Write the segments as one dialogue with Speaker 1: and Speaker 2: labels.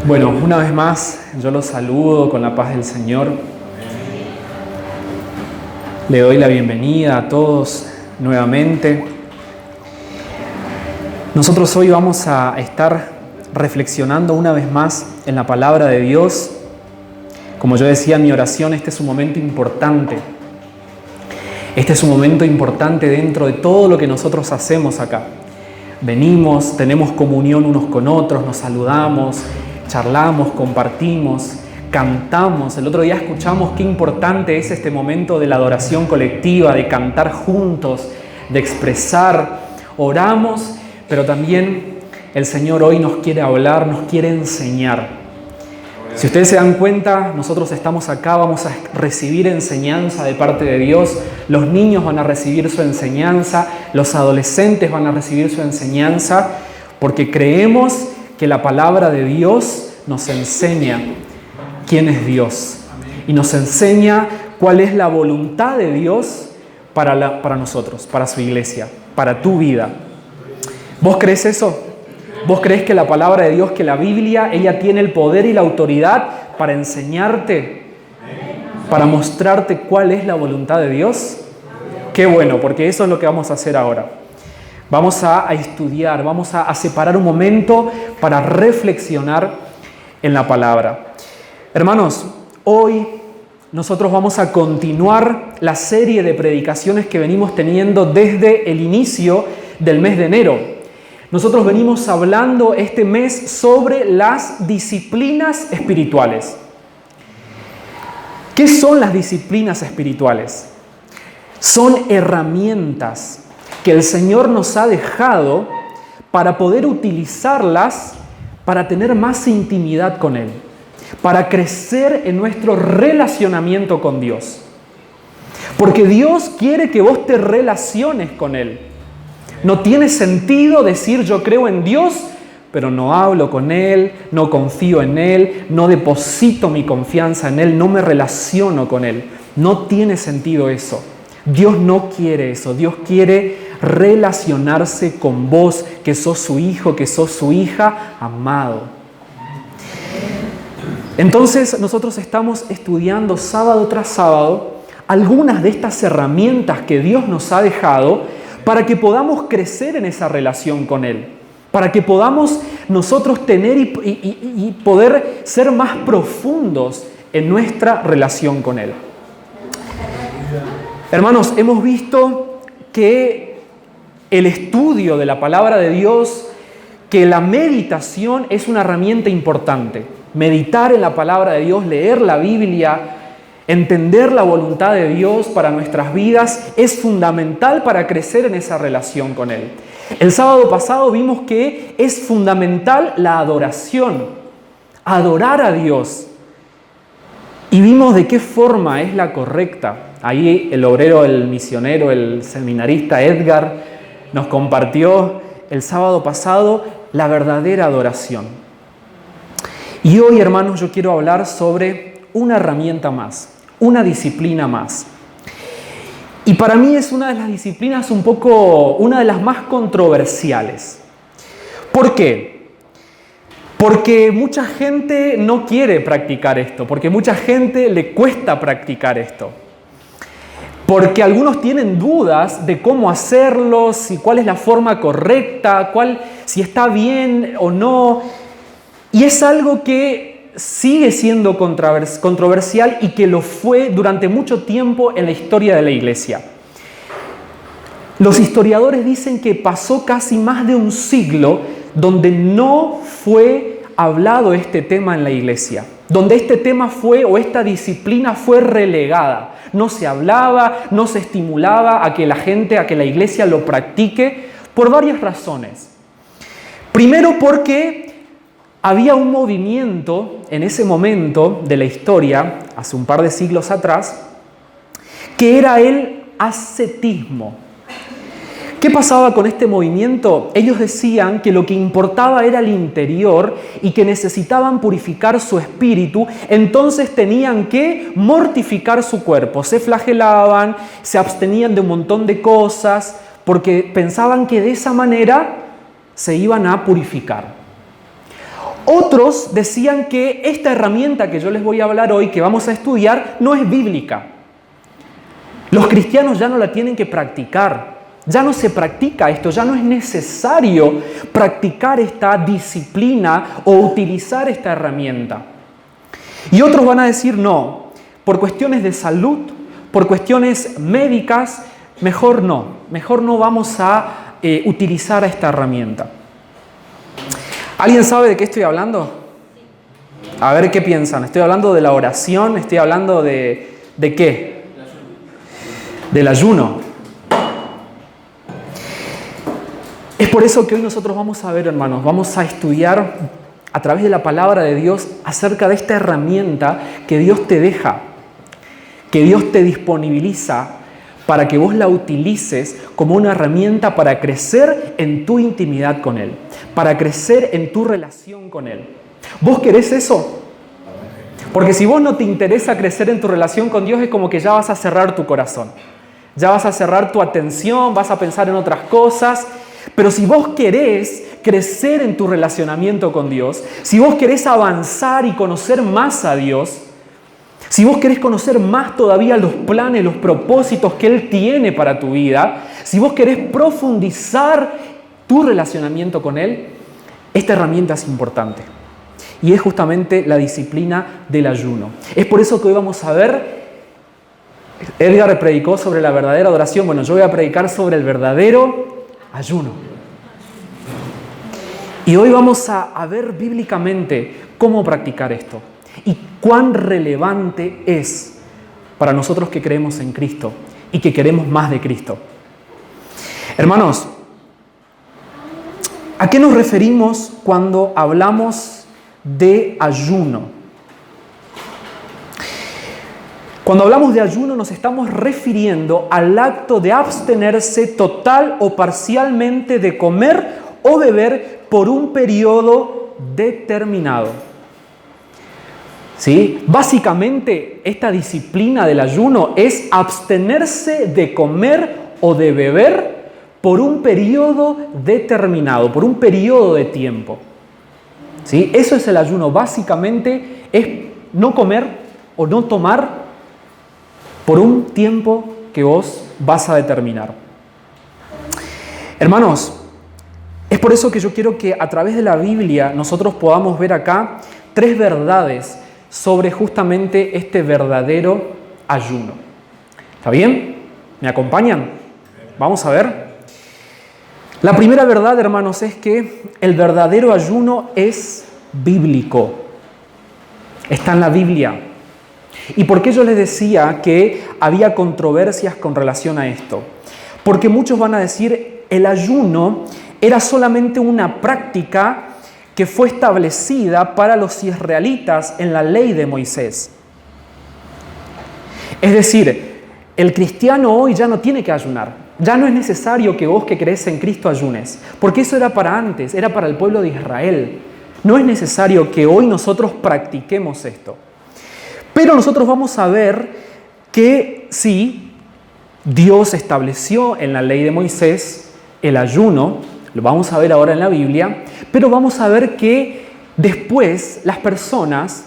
Speaker 1: Bueno, una vez más yo los saludo con la paz del Señor. Le doy la bienvenida a todos nuevamente. Nosotros hoy vamos a estar reflexionando una vez más en la palabra de Dios. Como yo decía en mi oración, este es un momento importante. Este es un momento importante dentro de todo lo que nosotros hacemos acá. Venimos, tenemos comunión unos con otros, nos saludamos, charlamos, compartimos, cantamos. El otro día escuchamos qué importante es este momento de la adoración colectiva, de cantar juntos, de expresar. Oramos, pero también el Señor hoy nos quiere hablar, nos quiere enseñar. Si ustedes se dan cuenta, nosotros estamos acá, vamos a recibir enseñanza de parte de Dios. Los niños van a recibir su enseñanza, los adolescentes van a recibir su enseñanza, porque creemos que la palabra de Dios nos enseña quién es Dios y nos enseña cuál es la voluntad de Dios para nosotros, para su iglesia, para tu vida. ¿Vos crees eso? ¿Vos crees que la palabra de Dios, que la Biblia, ella tiene el poder y la autoridad para enseñarte, para mostrarte cuál es la voluntad de Dios? Qué bueno, porque eso es lo que vamos a hacer ahora. Vamos a estudiar, vamos a separar un momento para reflexionar en la palabra. Hermanos, hoy nosotros vamos a continuar la serie de predicaciones que venimos teniendo desde el inicio del mes de enero. Nosotros venimos hablando este mes sobre las disciplinas espirituales. ¿Qué son las disciplinas espirituales? Son herramientas que el Señor nos ha dejado para poder utilizarlas para tener más intimidad con Él, para crecer en nuestro relacionamiento con Dios. Porque Dios quiere que vos te relaciones con Él. No tiene sentido decir yo creo en Dios, pero no hablo con Él, no confío en Él, no deposito mi confianza en Él, no me relaciono con Él. No tiene sentido eso. Dios no quiere eso. Dios quiere relacionarse con vos, que sos su hijo, que sos su hija, amado. Entonces nosotros estamos estudiando sábado tras sábado algunas de estas herramientas que Dios nos ha dejado para que podamos crecer en esa relación con Él, para que podamos nosotros tener y poder ser más profundos en nuestra relación con Él. Hermanos, hemos visto que el estudio de la palabra de Dios, que la meditación es una herramienta importante. Meditar en la palabra de Dios, leer la Biblia, entender la voluntad de Dios para nuestras vidas es fundamental para crecer en esa relación con Él. El sábado pasado vimos que es fundamental la adoración, adorar a Dios. Y vimos de qué forma es la correcta. Ahí el obrero, el misionero, el seminarista Edgar nos compartió el sábado pasado la verdadera adoración. Y hoy, hermanos, yo quiero hablar sobre una herramienta más, una disciplina más. Y para mí es una de las disciplinas una de las más controversiales. ¿Por qué? Porque mucha gente no quiere practicar esto, porque mucha gente le cuesta practicar esto. Porque algunos tienen dudas de cómo hacerlo, si cuál es la forma correcta, si está bien o no. Y es algo que sigue siendo controversial y que lo fue durante mucho tiempo en la historia de la iglesia. Los historiadores dicen que pasó casi más de un siglo donde no fue hablado este tema en la iglesia, donde este tema esta disciplina fue relegada. No se hablaba, no se estimulaba a que la iglesia lo practique por varias razones. Primero porque había un movimiento en ese momento de la historia, hace un par de siglos atrás, que era el ascetismo. ¿Qué pasaba con este movimiento? Ellos decían que lo que importaba era el interior y que necesitaban purificar su espíritu, entonces tenían que mortificar su cuerpo. Se flagelaban, se abstenían de un montón de cosas, porque pensaban que de esa manera se iban a purificar. Otros decían que esta herramienta que yo les voy a hablar hoy, que vamos a estudiar, no es bíblica. Los cristianos ya no la tienen que practicar. Ya no se practica esto, ya no es necesario practicar esta disciplina o utilizar esta herramienta. Y otros van a decir no, por cuestiones de salud, por cuestiones médicas, mejor no vamos a utilizar esta herramienta. ¿Alguien sabe de qué estoy hablando? A ver qué piensan. ¿Estoy hablando de la oración? ¿Estoy hablando de qué? Del ayuno. Es por eso que hoy nosotros vamos a ver, hermanos, vamos a estudiar a través de la palabra de Dios acerca de esta herramienta que Dios te deja, que Dios te disponibiliza para que vos la utilices como una herramienta para crecer en tu intimidad con Él, para crecer en tu relación con Él. ¿Vos querés eso? Porque si vos no te interesa crecer en tu relación con Dios, es como que ya vas a cerrar tu corazón, ya vas a cerrar tu atención, vas a pensar en otras cosas. Pero si vos querés crecer en tu relacionamiento con Dios, si vos querés avanzar y conocer más a Dios, si vos querés conocer más todavía los planes, los propósitos que Él tiene para tu vida, si vos querés profundizar tu relacionamiento con Él, esta herramienta es importante. Y es justamente la disciplina del ayuno. Es por eso que hoy vamos a ver, Edgar predicó sobre la verdadera adoración, bueno, yo voy a predicar sobre el verdadero ayuno. Y hoy vamos a ver bíblicamente cómo practicar esto y cuán relevante es para nosotros que creemos en Cristo y que queremos más de Cristo. Hermanos, ¿a qué nos referimos cuando hablamos de ayuno? Cuando hablamos de ayuno nos estamos refiriendo al acto de abstenerse total o parcialmente de comer o beber por un periodo determinado. ¿Sí? Básicamente, esta disciplina del ayuno es abstenerse de comer o de beber por un periodo determinado, por un periodo de tiempo. ¿Sí? Eso es el ayuno. Básicamente es no comer o no tomar por un tiempo que vos vas a determinar. Hermanos, es por eso que yo quiero que a través de la Biblia nosotros podamos ver acá 3 verdades sobre justamente este verdadero ayuno. ¿Está bien? ¿Me acompañan? Vamos a ver. La primera verdad, hermanos, es que el verdadero ayuno es bíblico. Está en la Biblia. ¿Y por qué yo les decía que había controversias con relación a esto? Porque muchos van a decir, el ayuno era solamente una práctica que fue establecida para los israelitas en la ley de Moisés. Es decir, el cristiano hoy ya no tiene que ayunar. Ya no es necesario que vos que crees en Cristo ayunes, porque eso era para antes, era para el pueblo de Israel. No es necesario que hoy nosotros practiquemos esto. Pero nosotros vamos a ver que sí, Dios estableció en la ley de Moisés el ayuno, lo vamos a ver ahora en la Biblia, pero vamos a ver que después las personas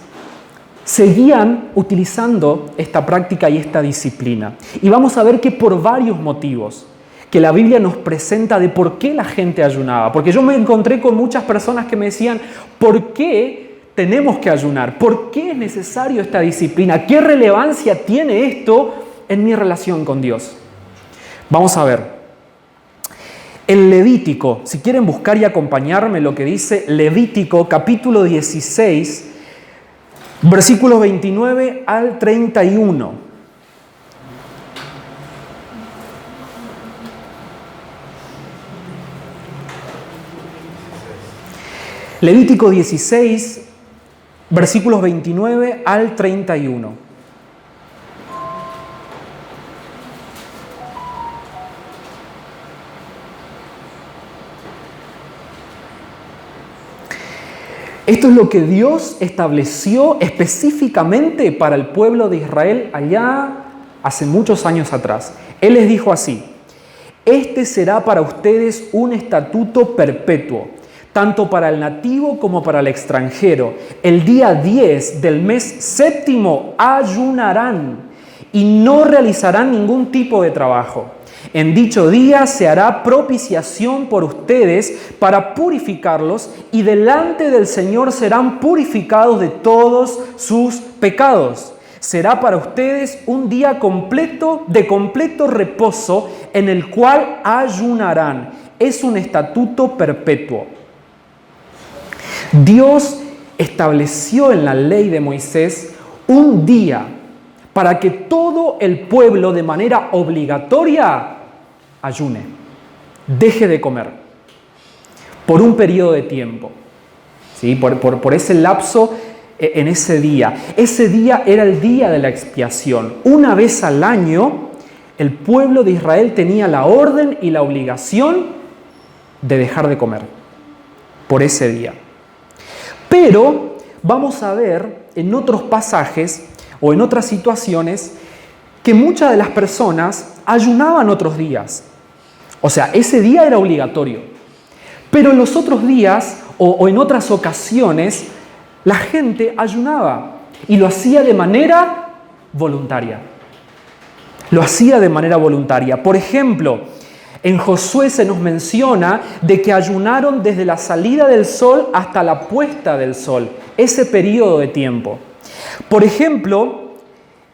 Speaker 1: seguían utilizando esta práctica y esta disciplina. Y vamos a ver que por varios motivos que la Biblia nos presenta de por qué la gente ayunaba. Porque yo me encontré con muchas personas que me decían, ¿por qué tenemos que ayunar? ¿Por qué es necesario esta disciplina? ¿Qué relevancia tiene esto en mi relación con Dios? Vamos a ver. El Levítico, si quieren buscar y acompañarme lo que dice Levítico capítulo 16, versículos 29 al 31. Levítico 16, versículos 29 al 31. Esto es lo que Dios estableció específicamente para el pueblo de Israel allá hace muchos años atrás. Él les dijo así: este será para ustedes un estatuto perpetuo. tanto para el nativo como para el extranjero. El día 10 del mes séptimo ayunarán y no realizarán ningún tipo de trabajo. En dicho día se hará propiciación por ustedes para purificarlos y delante del Señor serán purificados de todos sus pecados. Será para ustedes un día completo, de completo reposo, en el cual ayunarán. Es un estatuto perpetuo. Dios estableció en la ley de Moisés un día para que todo el pueblo de manera obligatoria ayune, deje de comer por un periodo de tiempo, ¿sí? por ese lapso en ese día. Ese día era el día de la expiación. Una vez al año, el pueblo de Israel tenía la orden y la obligación de dejar de comer por ese día. Pero vamos a ver en otros pasajes o en otras situaciones que muchas de las personas ayunaban otros días. O sea, ese día era obligatorio. Pero en los otros días o en otras ocasiones, la gente ayunaba y lo hacía de manera voluntaria. Lo hacía de manera voluntaria. Por ejemplo, en Josué se nos menciona de que ayunaron desde la salida del sol hasta la puesta del sol, ese periodo de tiempo. Por ejemplo,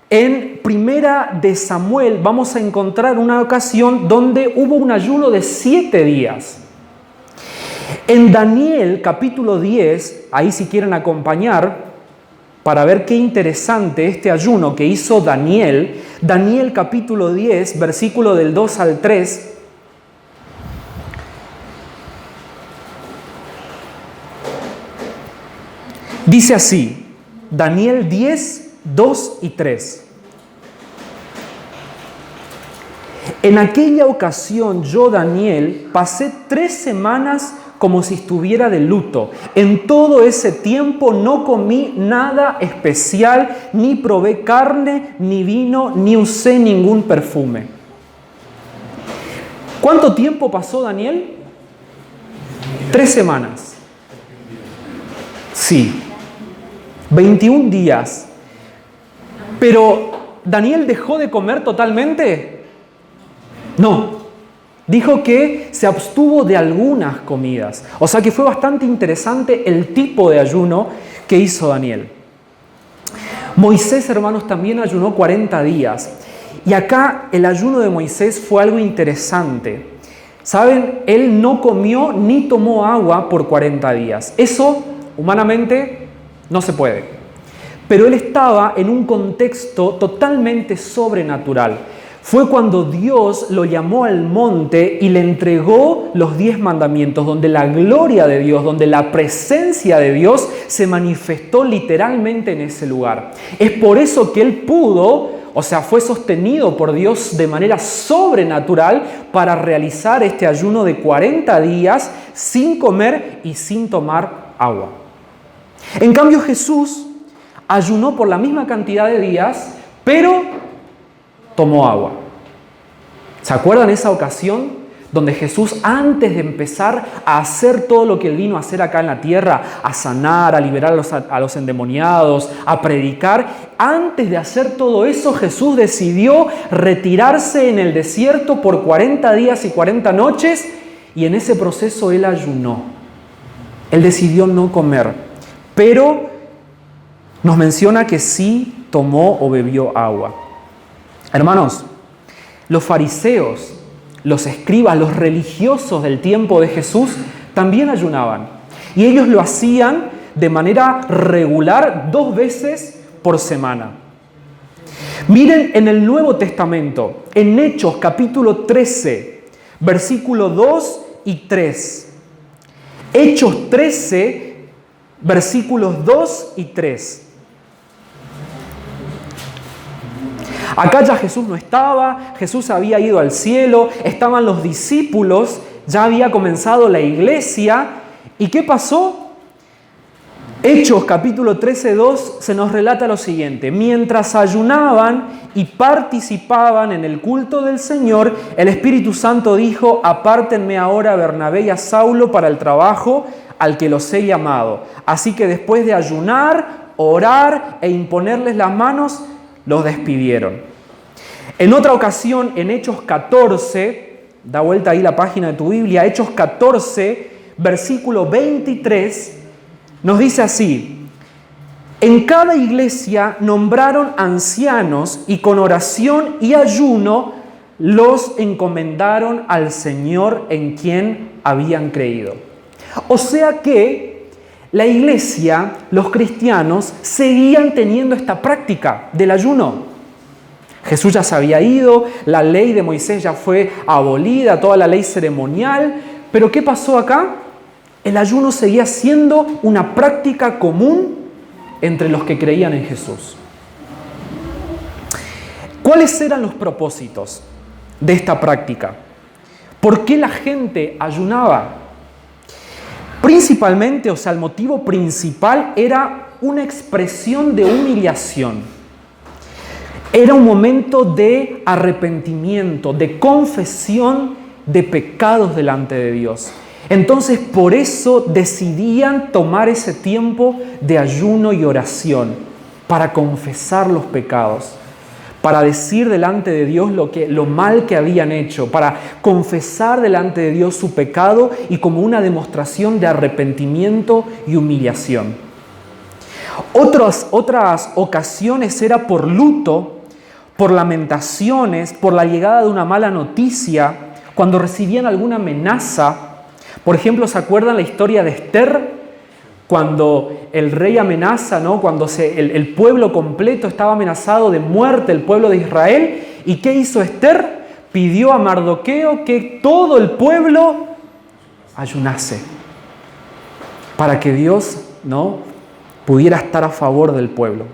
Speaker 1: en Primera de Samuel vamos a encontrar una ocasión donde hubo un ayuno de 7 días. En Daniel capítulo 10, ahí si quieren acompañar, para ver qué interesante este ayuno que hizo Daniel, Daniel capítulo 10, versículo del 2 al 3, dice así, Daniel 10, 2 y 3. En aquella ocasión yo, Daniel, pasé 3 semanas como si estuviera de luto. En todo ese tiempo no comí nada especial, ni probé carne, ni vino, ni usé ningún perfume. ¿Cuánto tiempo pasó Daniel? 3 semanas. Sí, 21 días. Pero, ¿Daniel dejó de comer totalmente? No. Dijo que se abstuvo de algunas comidas. O sea que fue bastante interesante el tipo de ayuno que hizo Daniel. Moisés, hermanos, también ayunó 40 días. Y acá el ayuno de Moisés fue algo interesante. ¿Saben? Él no comió ni tomó agua por 40 días. Eso, humanamente, no se puede. Pero él estaba en un contexto totalmente sobrenatural. Fue cuando Dios lo llamó al monte y le entregó los 10 mandamientos, donde la gloria de Dios, donde la presencia de Dios se manifestó literalmente en ese lugar. Es por eso que él pudo, o sea, fue sostenido por Dios de manera sobrenatural para realizar este ayuno de 40 días sin comer y sin tomar agua. En cambio, Jesús ayunó por la misma cantidad de días, pero tomó agua. ¿Se acuerdan esa ocasión donde Jesús, antes de empezar a hacer todo lo que Él vino a hacer acá en la tierra, a sanar, a liberar a los endemoniados, a predicar, antes de hacer todo eso, Jesús decidió retirarse en el desierto por 40 días y 40 noches y en ese proceso Él ayunó. Él decidió no comer, pero nos menciona que sí tomó o bebió agua. Hermanos, los fariseos, los escribas, los religiosos del tiempo de Jesús también ayunaban. Y ellos lo hacían de manera regular 2 veces por semana. Miren en el Nuevo Testamento, en Hechos capítulo 13, versículo 2 y 3. Hechos 13, versículos 2 y 3. Acá ya Jesús no estaba, Jesús había ido al cielo, estaban los discípulos, ya había comenzado la iglesia. ¿Y qué pasó? Hechos capítulo 13:2 se nos relata lo siguiente: mientras ayunaban y participaban en el culto del Señor, el Espíritu Santo dijo: apártenme ahora a Bernabé y a Saulo para el trabajo al que los he llamado. Así que después de ayunar, orar e imponerles las manos, los despidieron. En otra ocasión, en Hechos 14, da vuelta ahí la página de tu Biblia, Hechos 14, versículo 23, nos dice así: en cada iglesia nombraron ancianos y con oración y ayuno los encomendaron al Señor en quien habían creído. O sea que la iglesia, los cristianos, seguían teniendo esta práctica del ayuno. Jesús ya se había ido, la ley de Moisés ya fue abolida, toda la ley ceremonial, pero ¿qué pasó acá? El ayuno seguía siendo una práctica común entre los que creían en Jesús. ¿Cuáles eran los propósitos de esta práctica? ¿Por qué la gente ayunaba? Principalmente, o sea, el motivo principal era una expresión de humillación. Era un momento de arrepentimiento, de confesión de pecados delante de Dios. Entonces, por eso decidían tomar ese tiempo de ayuno y oración para confesar los pecados, para decir delante de Dios lo mal que habían hecho, para confesar delante de Dios su pecado y como una demostración de arrepentimiento y humillación. Otras ocasiones era por luto, por lamentaciones, por la llegada de una mala noticia, cuando recibían alguna amenaza. Por ejemplo, ¿se acuerdan la historia de Esther? Cuando el rey amenaza, ¿no? Cuando el pueblo completo estaba amenazado de muerte, el pueblo de Israel. ¿Y qué hizo Esther? Pidió a Mardoqueo que todo el pueblo ayunase para que Dios, ¿no?, pudiera estar a favor del pueblo.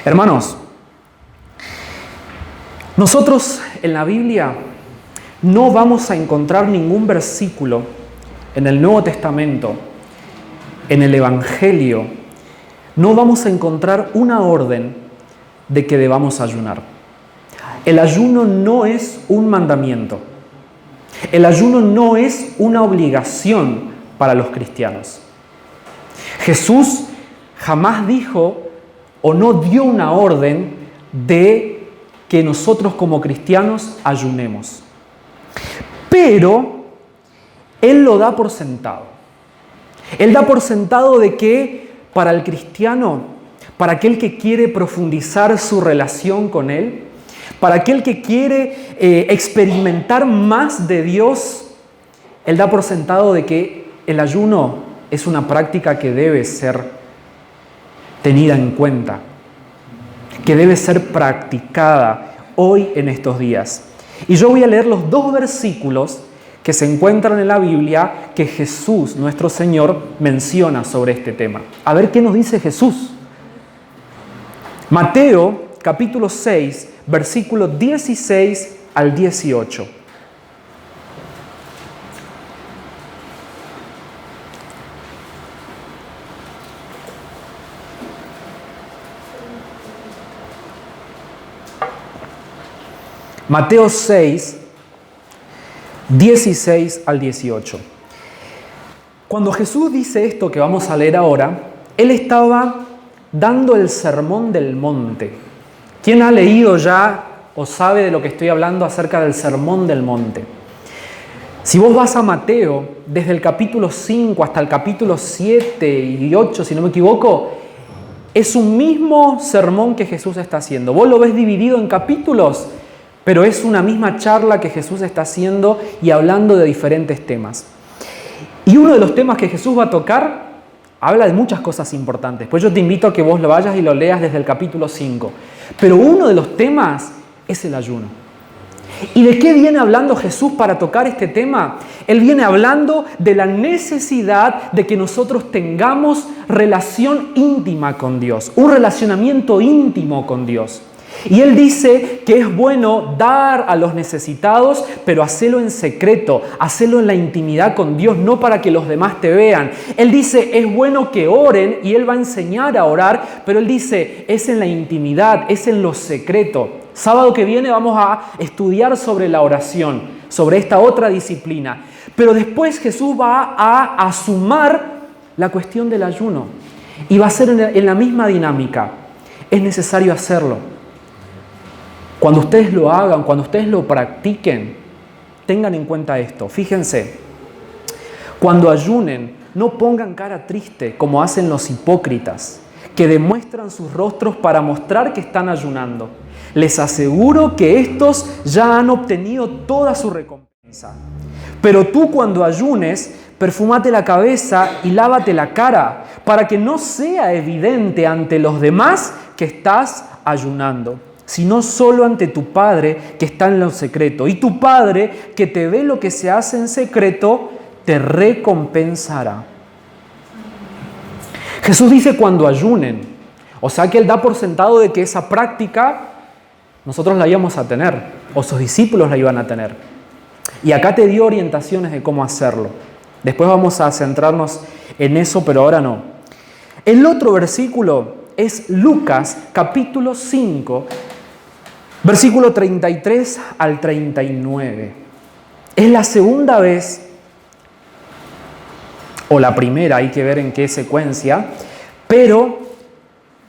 Speaker 1: Hermanos, nosotros en la Biblia no vamos a encontrar ningún versículo en el Nuevo Testamento, en el Evangelio, no vamos a encontrar una orden de que debamos ayunar. El ayuno no es un mandamiento. El ayuno no es una obligación para los cristianos. Jesús jamás dijo o no dio una orden de que nosotros como cristianos ayunemos. Pero Él lo da por sentado. Él da por sentado de que para el cristiano, para aquel que quiere profundizar su relación con Él, para aquel que quiere experimentar más de Dios, Él da por sentado de que el ayuno es una práctica que debe ser tenida en cuenta, que debe ser practicada hoy en estos días. Y yo voy a leer los dos versículos que se encuentran en la Biblia que Jesús, nuestro Señor, menciona sobre este tema. A ver qué nos dice Jesús. Mateo, capítulo 6, versículos 16 al 18. Mateo 6, 16 al 18. Cuando Jesús dice esto que vamos a leer ahora, Él estaba dando el sermón del monte. ¿Quién ha leído ya o sabe de lo que estoy hablando acerca del sermón del monte? Si vos vas a Mateo, desde el capítulo 5 hasta el capítulo 7 y 8, si no me equivoco, es un mismo sermón que Jesús está haciendo. Vos lo ves dividido en capítulos, pero es una misma charla que Jesús está haciendo y hablando de diferentes temas. Y uno de los temas que Jesús va a tocar habla de muchas cosas importantes. Pues yo te invito a que vos lo vayas y lo leas desde el capítulo 5. Pero uno de los temas es el ayuno. ¿Y de qué viene hablando Jesús para tocar este tema? Él viene hablando de la necesidad de que nosotros tengamos relación íntima con Dios, un relacionamiento íntimo con Dios. Y Él dice que es bueno dar a los necesitados, pero hacerlo en secreto, hacerlo en la intimidad con Dios, no para que los demás te vean. Él dice, es bueno que oren, y Él va a enseñar a orar, pero Él dice, es en la intimidad, es en lo secreto. Sábado que viene vamos a estudiar sobre la oración, sobre esta otra disciplina. Pero después Jesús va a sumar la cuestión del ayuno. Y va a ser en la misma dinámica. Es necesario hacerlo. Cuando ustedes lo hagan, cuando ustedes lo practiquen, tengan en cuenta esto. Fíjense, cuando ayunen, no pongan cara triste como hacen los hipócritas, que demuestran sus rostros para mostrar que están ayunando. Les aseguro que estos ya han obtenido toda su recompensa. Pero tú cuando ayunes, perfúmate la cabeza y lávate la cara, para que no sea evidente ante los demás que estás ayunando, sino solo ante tu Padre que está en lo secreto. Y tu Padre, que te ve lo que se hace en secreto, te recompensará. Jesús dice cuando ayunen. O sea que Él da por sentado de que esa práctica nosotros la íbamos a tener, o sus discípulos la iban a tener. Y acá te dio orientaciones de cómo hacerlo. Después vamos a centrarnos en eso, pero ahora no. El otro versículo es Lucas capítulo 5, versículo 33 al 39. Es la segunda vez, o la primera, hay que ver en qué secuencia, pero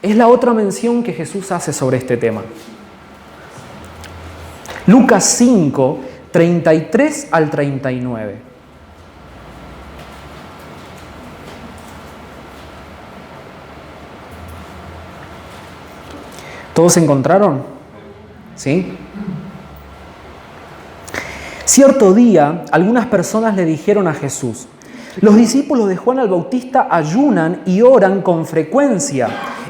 Speaker 1: es la otra mención que Jesús hace sobre este tema. Lucas 5, 33 al 39. ¿Todos se encontraron? ¿Sí? Cierto día, algunas personas le dijeron a Jesús: los discípulos de Juan el Bautista ayunan y oran con frecuencia,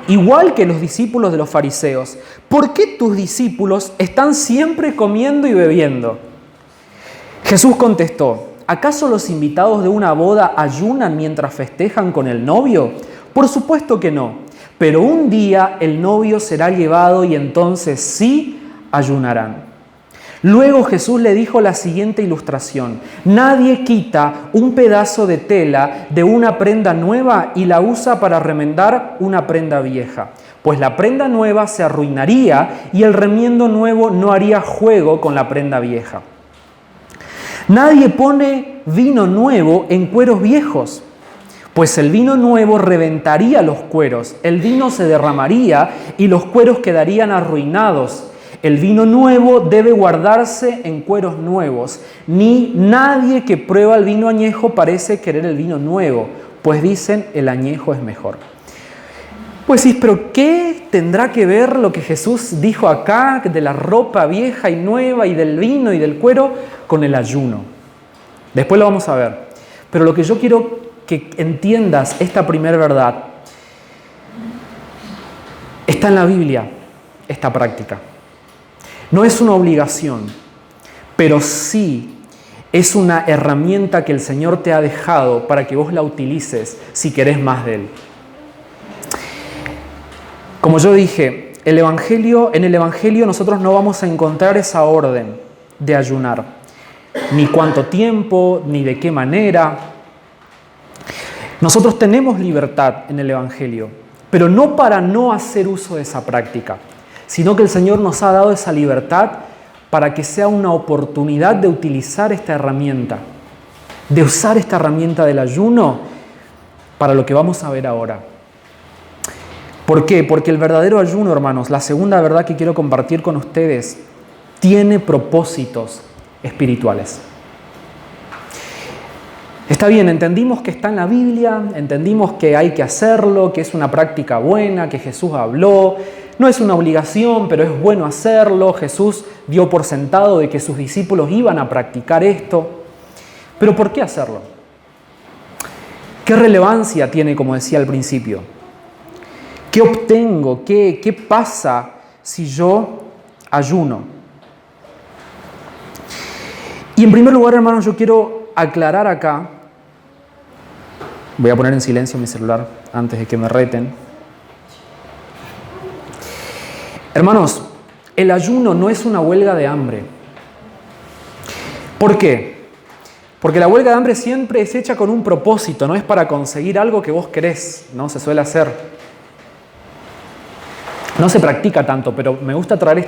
Speaker 1: igual que los discípulos de los fariseos. ¿Por qué tus discípulos están siempre comiendo y bebiendo? Jesús contestó: ¿acaso los invitados de una boda ayunan mientras festejan con el novio? Por supuesto que no. Pero un día el novio será llevado y entonces sí ayunarán. Luego Jesús le dijo la siguiente ilustración: nadie quita un pedazo de tela de una prenda nueva y la usa para remendar una prenda vieja, pues la prenda nueva se arruinaría y el remiendo nuevo no haría juego con la prenda vieja. Nadie pone vino nuevo en cueros viejos, pues el vino nuevo reventaría los cueros, el vino se derramaría y los cueros quedarían arruinados. El vino nuevo debe guardarse en cueros nuevos. Ni nadie que prueba el vino añejo parece querer el vino nuevo, pues dicen el añejo es mejor. Pues sí, pero ¿qué tendrá que ver lo que Jesús dijo acá de la ropa vieja y nueva y del vino y del cuero con el ayuno? Después lo vamos a ver. Pero lo que yo quiero que entiendas esta primera verdad, está en la Biblia, esta práctica. No es una obligación, pero sí es una herramienta que el Señor te ha dejado para que vos la utilices si querés más de Él. Como yo dije, en el Evangelio nosotros no vamos a encontrar esa orden de ayunar, ni cuánto tiempo, ni de qué manera. Nosotros tenemos libertad en el Evangelio, pero no para no hacer uso de esa práctica, sino que el Señor nos ha dado esa libertad para que sea una oportunidad de utilizar esta herramienta, de usar esta herramienta del ayuno para lo que vamos a ver ahora. ¿Por qué? Porque el verdadero ayuno, hermanos, la segunda verdad que quiero compartir con ustedes, tiene propósitos espirituales. Está bien, entendimos que está en la Biblia, entendimos que hay que hacerlo, que es una práctica buena, que Jesús habló. No es una obligación, pero es bueno hacerlo. Jesús dio por sentado de que sus discípulos iban a practicar esto. Pero ¿por qué hacerlo? ¿Qué relevancia tiene, como decía al principio? ¿Qué obtengo? ¿Qué pasa si yo ayuno? Y en primer lugar, hermanos, yo quiero aclarar acá. Voy a poner en silencio mi celular antes de que me reten. Hermanos, El ayuno no es una huelga de hambre. ¿Por qué? Porque la huelga de hambre siempre es hecha con un propósito, no es para conseguir algo que vos querés, no se suele hacer. No se practica tanto, pero me gusta traer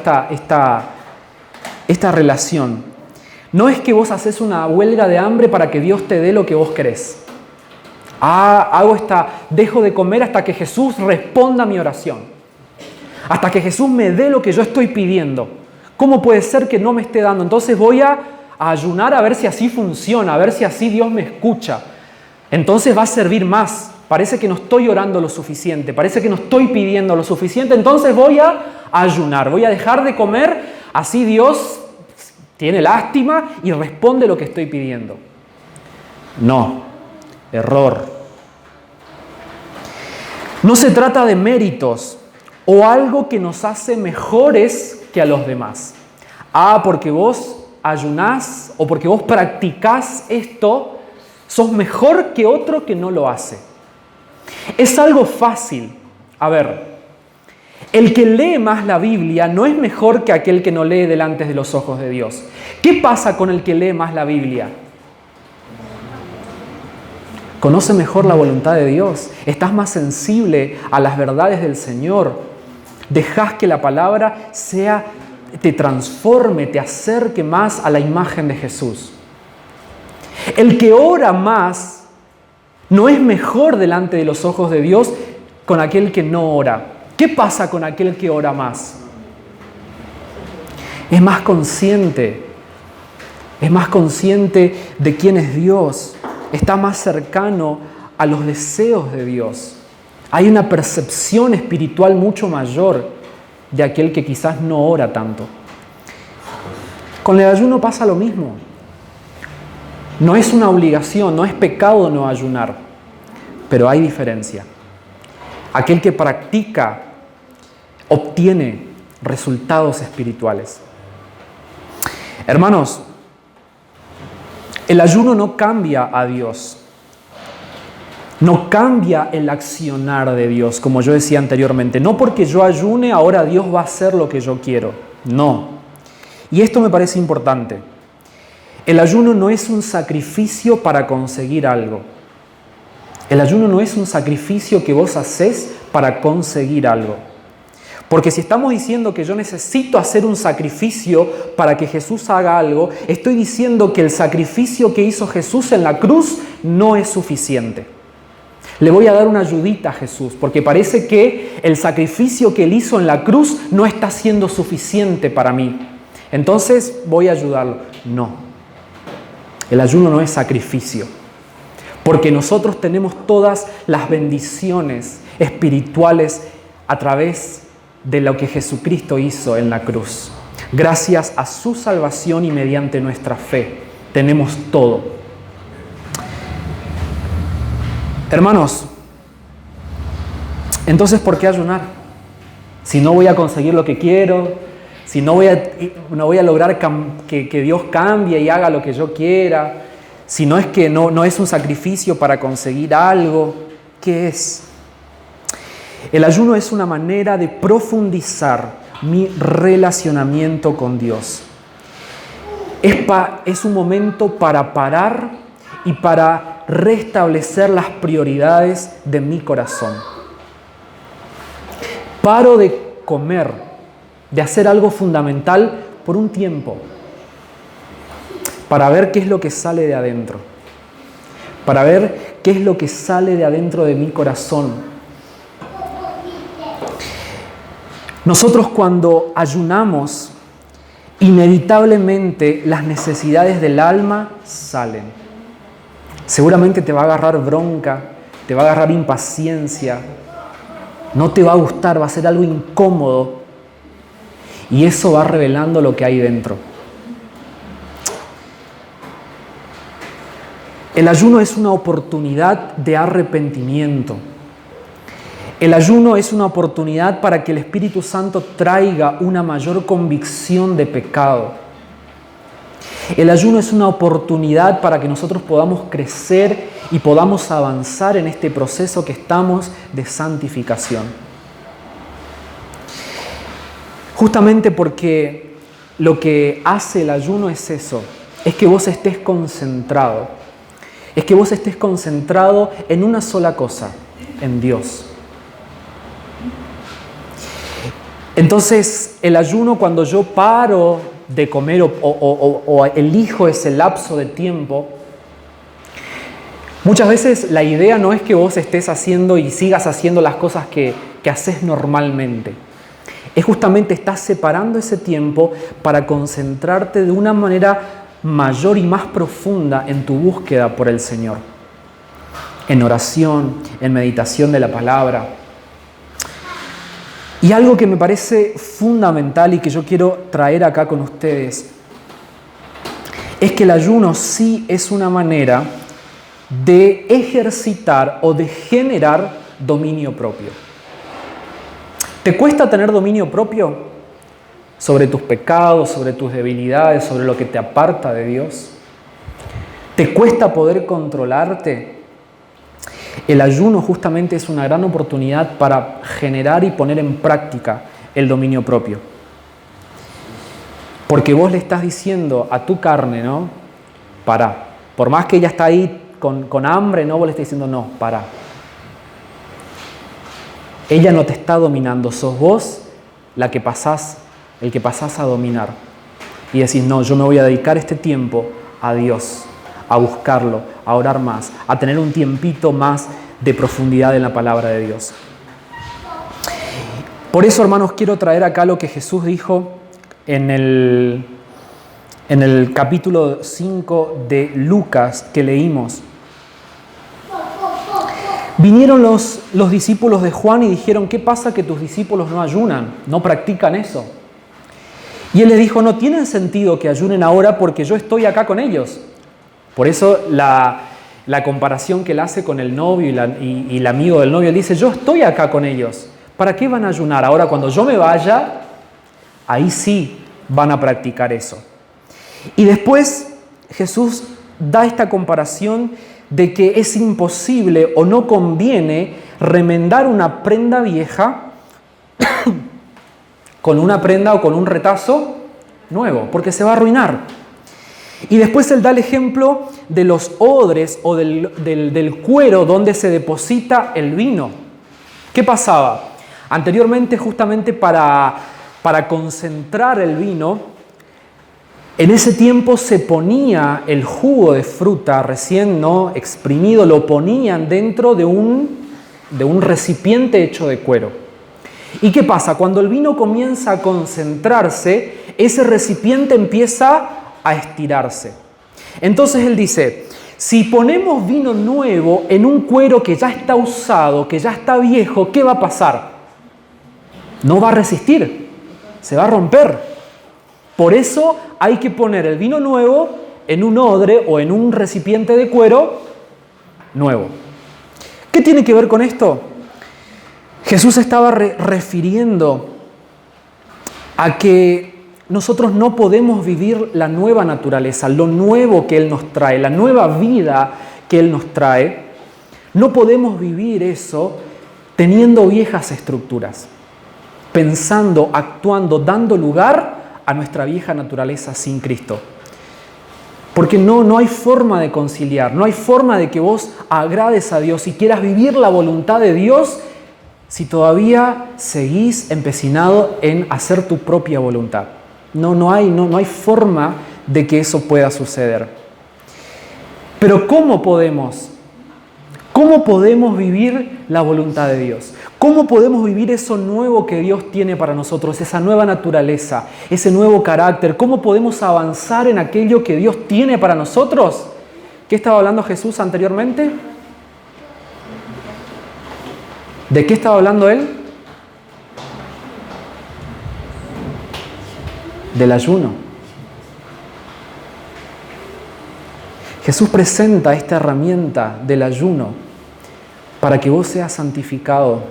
Speaker 1: esta relación. No es que vos haces una huelga de hambre para que Dios te dé lo que vos querés. Dejo de comer hasta que Jesús responda a mi oración. Hasta que Jesús me dé lo que yo estoy pidiendo. ¿Cómo puede ser que no me esté dando? Entonces voy a ayunar a ver si así funciona, a ver si así Dios me escucha. Entonces va a servir más. Parece que no estoy orando lo suficiente, parece que no estoy pidiendo lo suficiente, entonces voy a ayunar, voy a dejar de comer, así Dios tiene lástima y responde lo que estoy pidiendo. No, error. No se trata de méritos o algo que nos hace mejores que a los demás. Porque vos ayunás o porque vos practicás esto, sos mejor que otro que no lo hace. Es algo fácil. A ver, el que lee más la Biblia no es mejor que aquel que no lee delante de los ojos de Dios. ¿Qué pasa con el que lee más la Biblia? Conoce mejor la voluntad de Dios. Estás más sensible a las verdades del Señor. Dejás que la palabra te transforme, te acerque más a la imagen de Jesús. El que ora más no es mejor delante de los ojos de Dios con aquel que no ora. ¿Qué pasa con aquel que ora más? Es más consciente de quién es Dios, está más cercano a los deseos de Dios. Hay una percepción espiritual mucho mayor de aquel que quizás no ora tanto. Con el ayuno pasa lo mismo. No es una obligación, no es pecado no ayunar, pero hay diferencia. Aquel que practica obtiene resultados espirituales. Hermanos, el ayuno no cambia a Dios, no cambia el accionar de Dios, como yo decía anteriormente. No porque yo ayune, ahora Dios va a hacer lo que yo quiero. No. Y esto me parece importante. El ayuno no es un sacrificio para conseguir algo. El ayuno no es un sacrificio que vos hacés para conseguir algo. Porque si estamos diciendo que yo necesito hacer un sacrificio para que Jesús haga algo, estoy diciendo que el sacrificio que hizo Jesús en la cruz no es suficiente. Le voy a dar una ayudita a Jesús, porque parece que el sacrificio que Él hizo en la cruz no está siendo suficiente para mí. Entonces voy a ayudarlo. No. El ayuno no es sacrificio, porque nosotros tenemos todas las bendiciones espirituales a través de lo que Jesucristo hizo en la cruz. Gracias a su salvación y mediante nuestra fe, tenemos todo. Hermanos, entonces, ¿por qué ayunar? Si no voy a conseguir lo que quiero, si no voy a lograr que Dios cambie y haga lo que yo quiera, si no es que no es un sacrificio para conseguir algo, ¿qué es? El ayuno es una manera de profundizar mi relacionamiento con Dios. Es un momento para parar y para restablecer las prioridades de mi corazón. Paro de comer, de hacer algo fundamental por un tiempo, para ver qué es lo que sale de adentro, para ver qué es lo que sale de adentro de mi corazón. Nosotros cuando ayunamos, inevitablemente las necesidades del alma salen. Seguramente te va a agarrar bronca, te va a agarrar impaciencia, no te va a gustar, va a ser algo incómodo y eso va revelando lo que hay dentro. El ayuno es una oportunidad de arrepentimiento. El ayuno es una oportunidad para que el Espíritu Santo traiga una mayor convicción de pecado. El ayuno es una oportunidad para que nosotros podamos crecer y podamos avanzar en este proceso que estamos de santificación. Justamente porque lo que hace el ayuno es eso, es que vos estés concentrado, es que vos estés concentrado en una sola cosa, en Dios. Entonces, el ayuno, cuando yo paro de comer o elijo ese lapso de tiempo, muchas veces la idea no es que vos estés haciendo y sigas haciendo las cosas que haces normalmente. Es justamente estás separando ese tiempo para concentrarte de una manera mayor y más profunda en tu búsqueda por el Señor. En oración, en meditación de la palabra. Y algo que me parece fundamental y que yo quiero traer acá con ustedes es que el ayuno sí es una manera de ejercitar o de generar dominio propio. ¿Te cuesta tener dominio propio sobre tus pecados, sobre tus debilidades, sobre lo que te aparta de Dios? ¿Te cuesta poder controlarte? El ayuno justamente es una gran oportunidad para generar y poner en práctica el dominio propio. Porque vos le estás diciendo a tu carne, ¿no? Pará. Por más que ella está ahí con hambre, ¿no? Vos le estás diciendo, no, pará. Ella no te está dominando, sos vos el que pasás a dominar. Y decís, no, yo me voy a dedicar este tiempo a Dios, a buscarlo, a orar más, a tener un tiempito más de profundidad en la palabra de Dios. Por eso, hermanos, quiero traer acá lo que Jesús dijo en el capítulo 5 de Lucas que leímos. Vinieron los discípulos de Juan y dijeron, ¿qué pasa que tus discípulos no ayunan? ¿No practican eso? Y él les dijo, no tiene sentido que ayunen ahora porque yo estoy acá con ellos. Por eso la comparación que él hace con el novio y el amigo del novio, él dice, yo estoy acá con ellos. ¿Para qué van a ayunar? Ahora cuando yo me vaya, ahí sí van a practicar eso. Y después Jesús da esta comparación de que es imposible o no conviene remendar una prenda vieja con una prenda o con un retazo nuevo, porque se va a arruinar. Y después él da el ejemplo de los odres o del cuero donde se deposita el vino. ¿Qué pasaba? Anteriormente, justamente para concentrar el vino, en ese tiempo se ponía el jugo de fruta recién no exprimido, lo ponían dentro de un recipiente hecho de cuero. ¿Y qué pasa? Cuando el vino comienza a concentrarse, ese recipiente empieza a estirarse. Entonces él dice, si ponemos vino nuevo en un cuero que ya está usado, que ya está viejo, ¿qué va a pasar? No va a resistir, se va a romper. Por eso hay que poner el vino nuevo en un odre o en un recipiente de cuero nuevo. ¿Qué tiene que ver con esto? Jesús estaba refiriendo a que nosotros no podemos vivir la nueva naturaleza, lo nuevo que Él nos trae, la nueva vida que Él nos trae. No podemos vivir eso teniendo viejas estructuras, pensando, actuando, dando lugar a nuestra vieja naturaleza sin Cristo. Porque no hay forma de conciliar, no hay forma de que vos agrades a Dios y quieras vivir la voluntad de Dios si todavía seguís empecinado en hacer tu propia voluntad. No hay forma de que eso pueda suceder. Pero ¿cómo podemos vivir la voluntad de Dios? ¿Cómo podemos vivir eso nuevo que Dios tiene para nosotros, esa nueva naturaleza, ese nuevo carácter? ¿Cómo podemos avanzar en aquello que Dios tiene para nosotros? ¿Qué estaba hablando Jesús anteriormente? ¿De qué estaba hablando Él? Del ayuno. Jesús presenta esta herramienta del ayuno para que vos seas santificado,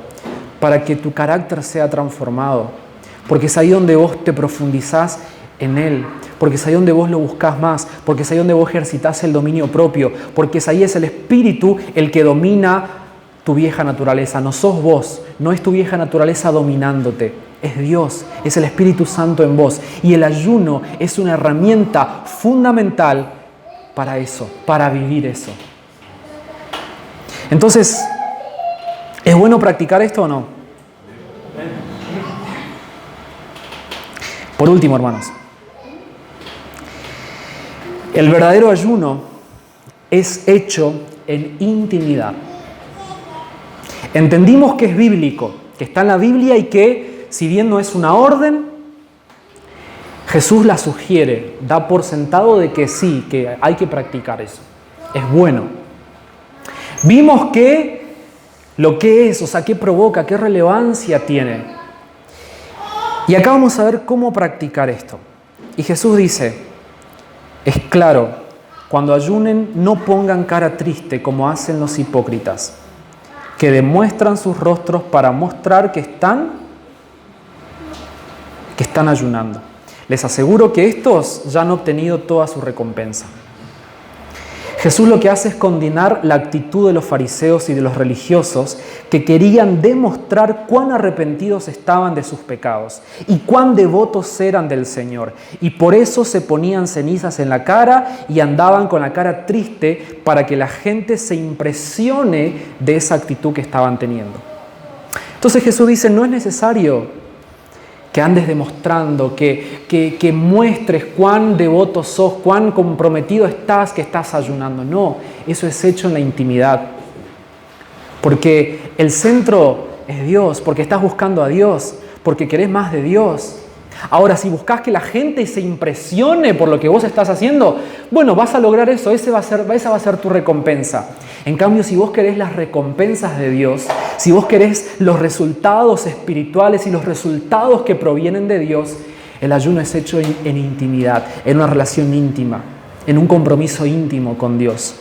Speaker 1: para que tu carácter sea transformado, porque es ahí donde vos te profundizás en Él, porque es ahí donde vos lo buscás más, porque es ahí donde vos ejercitás el dominio propio, porque es ahí es el Espíritu el que domina tu vieja naturaleza. No sos vos, no es tu vieja naturaleza dominándote, es Dios, es el Espíritu Santo en vos. Y el ayuno es una herramienta fundamental para eso, para vivir eso. Entonces, ¿es bueno practicar esto o no? Por último, hermanos, el verdadero ayuno es hecho en intimidad. Entendimos que es bíblico, que está en la Biblia y que, si bien no es una orden, Jesús la sugiere, da por sentado de que sí, que hay que practicar eso. Es bueno. Vimos que lo que es, o sea, qué provoca, qué relevancia tiene. Y acá vamos a ver cómo practicar esto. Y Jesús dice, es claro, cuando ayunen no pongan cara triste como hacen los hipócritas, que demuestran sus rostros para mostrar que están ayunando. Les aseguro que estos ya han obtenido toda su recompensa. Jesús lo que hace es condenar la actitud de los fariseos y de los religiosos que querían demostrar cuán arrepentidos estaban de sus pecados y cuán devotos eran del Señor. Y por eso se ponían cenizas en la cara y andaban con la cara triste para que la gente se impresione de esa actitud que estaban teniendo. Entonces Jesús dice, no es necesario que andes demostrando, que muestres cuán devoto sos, cuán comprometido estás, que estás ayunando. No, eso es hecho en la intimidad. Porque el centro es Dios, porque estás buscando a Dios, porque querés más de Dios. Ahora, si buscas que la gente se impresione por lo que vos estás haciendo, bueno, vas a lograr eso, esa va a ser tu recompensa. En cambio, si vos querés las recompensas de Dios, si vos querés los resultados espirituales y los resultados que provienen de Dios, el ayuno es hecho en intimidad, en una relación íntima, en un compromiso íntimo con Dios.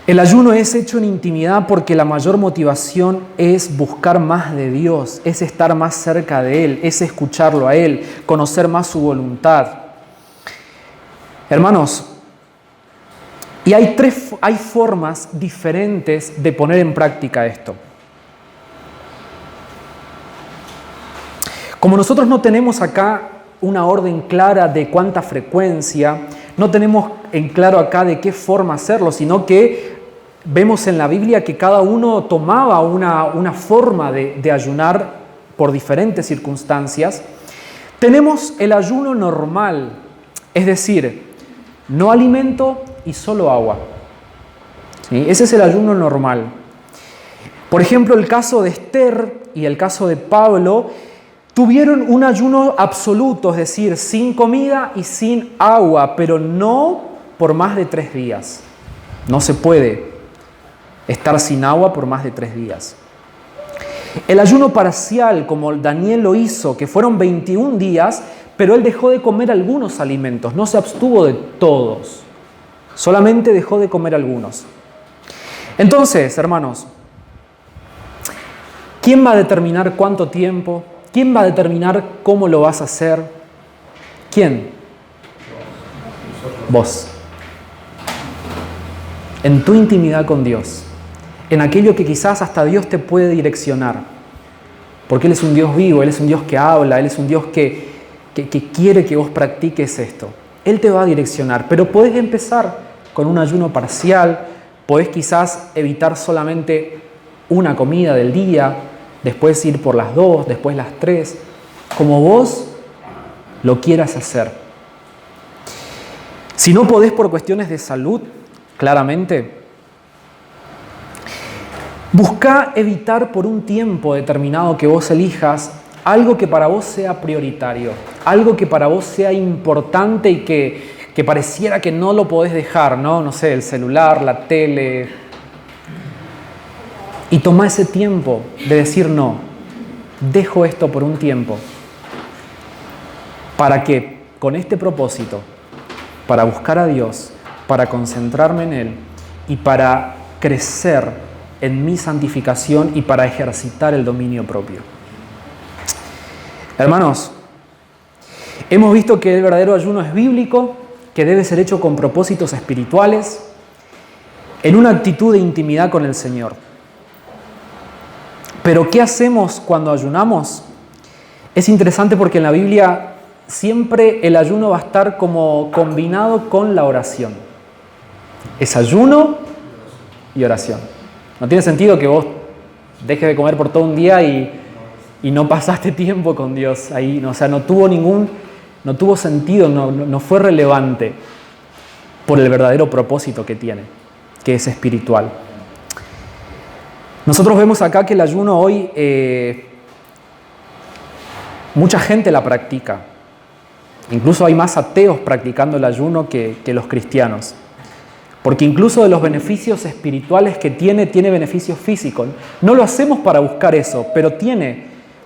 Speaker 1: El ayuno es hecho en intimidad porque la mayor motivación es buscar más de Dios, es estar más cerca de Él, es escucharlo a Él, conocer más su voluntad. Hermanos, y hay formas diferentes de poner en práctica esto. Como nosotros no tenemos acá una orden clara de cuánta frecuencia, no tenemos en claro acá de qué forma hacerlo, sino que vemos en la Biblia que cada uno tomaba una forma de ayunar por diferentes circunstancias. Tenemos el ayuno normal, es decir, no alimento y solo agua. ¿Sí? Ese es el ayuno normal. Por ejemplo, el caso de Esther y el caso de Pablo tuvieron un ayuno absoluto, es decir, sin comida y sin agua, pero no por más de 3 días. No se puede estar sin agua por más de 3 días. El ayuno parcial, como Daniel lo hizo, que fueron 21 días, pero él dejó de comer algunos alimentos, no se abstuvo de todos, solamente dejó de comer algunos. Entonces, hermanos, ¿quién va a determinar cuánto tiempo? ¿Quién va a determinar cómo lo vas a hacer? ¿Quién? Vos. En tu intimidad con Dios, en aquello que quizás hasta Dios te puede direccionar, porque Él es un Dios vivo, Él es un Dios que habla, Él es un Dios que quiere que vos practiques esto. Él te va a direccionar, pero podés empezar con un ayuno parcial, podés quizás evitar solamente una comida del día, después ir por las 2, después las 3, como vos lo quieras hacer. Si no podés por cuestiones de salud, claramente, busca evitar por un tiempo determinado que vos elijas algo que para vos sea prioritario, algo que para vos sea importante y que pareciera que no lo podés dejar, ¿no? No sé, el celular, la tele. Y toma ese tiempo de decir no, dejo esto por un tiempo. ¿Para qué? Con este propósito, para buscar a Dios, para concentrarme en Él y para crecer en mi santificación y para ejercitar el dominio propio. Hermanos, hemos visto que el verdadero ayuno es bíblico, que debe ser hecho con propósitos espirituales, en una actitud de intimidad con el Señor. Pero ¿qué hacemos cuando ayunamos? Es interesante porque en la Biblia siempre el ayuno va a estar como combinado con la oración. Es ayuno y oración. No tiene sentido que vos dejes de comer por todo un día y no pasaste tiempo con Dios ahí. O sea, no tuvo sentido, no fue relevante por el verdadero propósito que tiene, que es espiritual. Nosotros vemos acá que el ayuno hoy, mucha gente la practica. Incluso hay más ateos practicando el ayuno que los cristianos. Porque incluso de los beneficios espirituales que tiene beneficios físicos. No lo hacemos para buscar eso, pero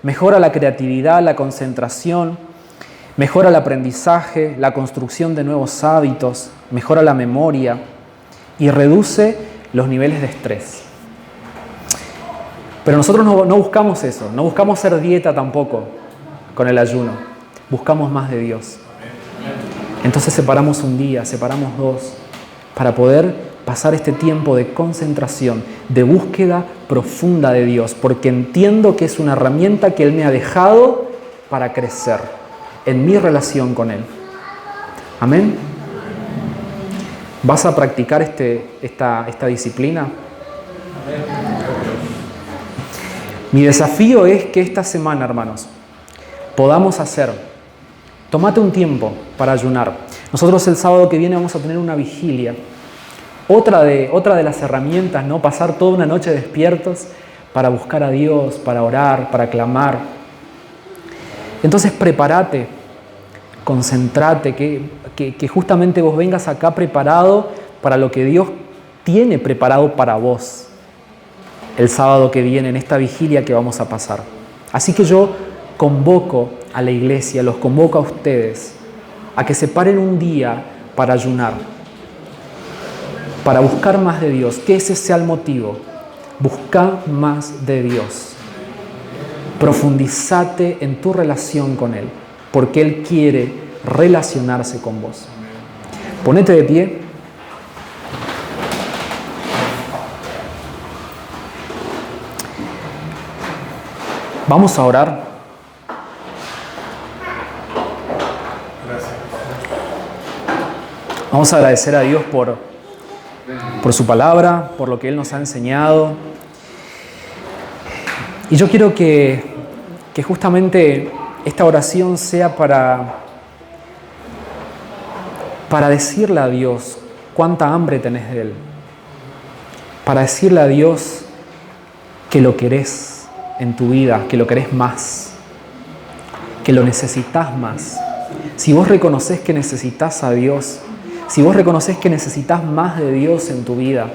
Speaker 1: mejora la creatividad, la concentración, mejora el aprendizaje, la construcción de nuevos hábitos, mejora la memoria y reduce los niveles de estrés. Pero nosotros no buscamos eso, no buscamos hacer dieta tampoco con el ayuno, buscamos más de Dios. Entonces separamos un día, separamos dos, para poder pasar este tiempo de concentración, de búsqueda profunda de Dios, porque entiendo que es una herramienta que Él me ha dejado para crecer en mi relación con Él. ¿Amén? ¿Vas a practicar esta disciplina? Mi desafío es que esta semana, hermanos, podamos tómate un tiempo para ayunar. Nosotros el sábado que viene vamos a tener una vigilia. Otra de las herramientas, ¿no? Pasar toda una noche despiertos para buscar a Dios, para orar, para clamar. Entonces prepárate, concéntrate, que justamente vos vengas acá preparado para lo que Dios tiene preparado para vos el sábado que viene, en esta vigilia que vamos a pasar. Así que yo convoco a la iglesia, los convoco a ustedes, a que se paren un día para ayunar, para buscar más de Dios, que ese sea el motivo. Busca más de Dios. Profundízate en tu relación con Él, porque Él quiere relacionarse con vos. Ponete de pie. Vamos a orar. Vamos a agradecer a Dios por su palabra, por lo que Él nos ha enseñado. Y yo quiero que justamente esta oración sea para decirle a Dios cuánta hambre tenés de Él. Para decirle a Dios que lo querés en tu vida, que lo querés más, que lo necesitas más. Si vos reconoces que necesitas a Dios, si vos reconoces que necesitas más de Dios en tu vida,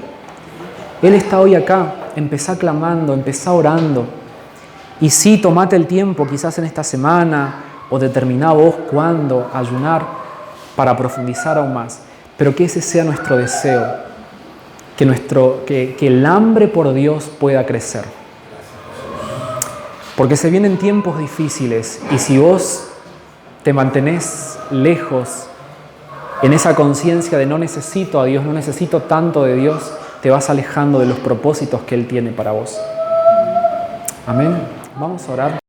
Speaker 1: Él está hoy acá. Empezá clamando, empezá orando. Y sí, tomate el tiempo, quizás en esta semana, o determiná vos cuándo ayunar para profundizar aún más. Pero que ese sea nuestro deseo, que el hambre por Dios pueda crecer. Porque se vienen tiempos difíciles y si vos te mantenés lejos en esa conciencia de no necesito a Dios, no necesito tanto de Dios, te vas alejando de los propósitos que Él tiene para vos. Amén. Vamos a orar.